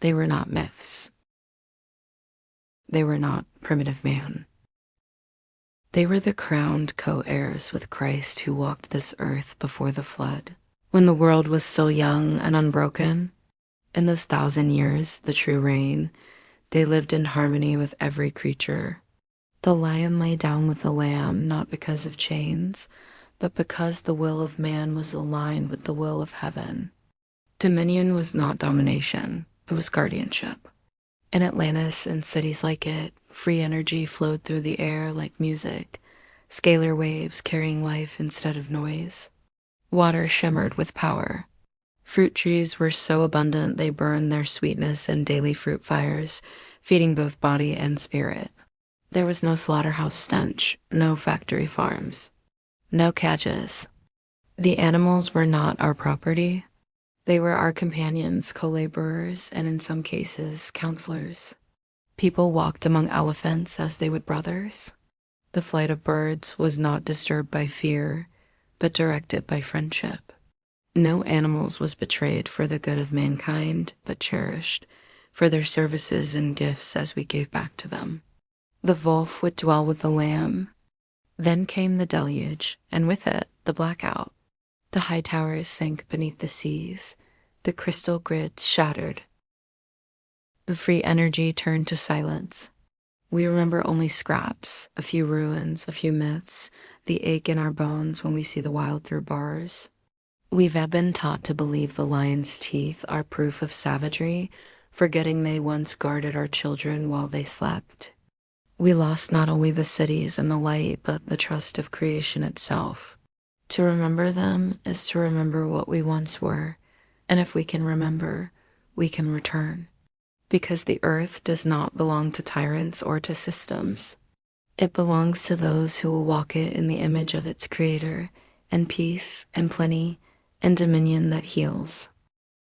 They were not myths. They were not primitive man. They were the crowned co-heirs with Christ who walked this earth before the flood, when the world was still young and unbroken. In those 1,000 years, the true reign, they lived in harmony with every creature. The lion lay down with the lamb, not because of chains, but because the will of man was aligned with the will of heaven. Dominion was not domination, it was guardianship. In Atlantis and cities like it, free energy flowed through the air like music, scalar waves carrying life instead of noise. Water shimmered with power. Fruit trees were so abundant they burned their sweetness in daily fruit fires, feeding both body and spirit. There was no slaughterhouse stench, no factory farms, no cages. The animals were not our property. They were our companions, co-laborers, and in some cases, counselors. People walked among elephants as they would brothers. The flight of birds was not disturbed by fear, but directed by friendship. No animals was betrayed for the good of mankind, but cherished for their services and gifts as we gave back to them. The wolf would dwell with the lamb. Then came the deluge, and with it, the blackout. The high towers sank beneath the seas. The crystal grids shattered. The free energy turned to silence. We remember only scraps, a few ruins, a few myths, the ache in our bones when we see the wild through bars. We've been taught to believe the lion's teeth are proof of savagery, forgetting they once guarded our children while they slept. We lost not only the cities and the light, but the trust of creation itself. To remember them is to remember what we once were, and if we can remember, we can return. Because the earth does not belong to tyrants or to systems. It belongs to those who will walk it in the image of its creator, and peace and plenty and dominion that heals.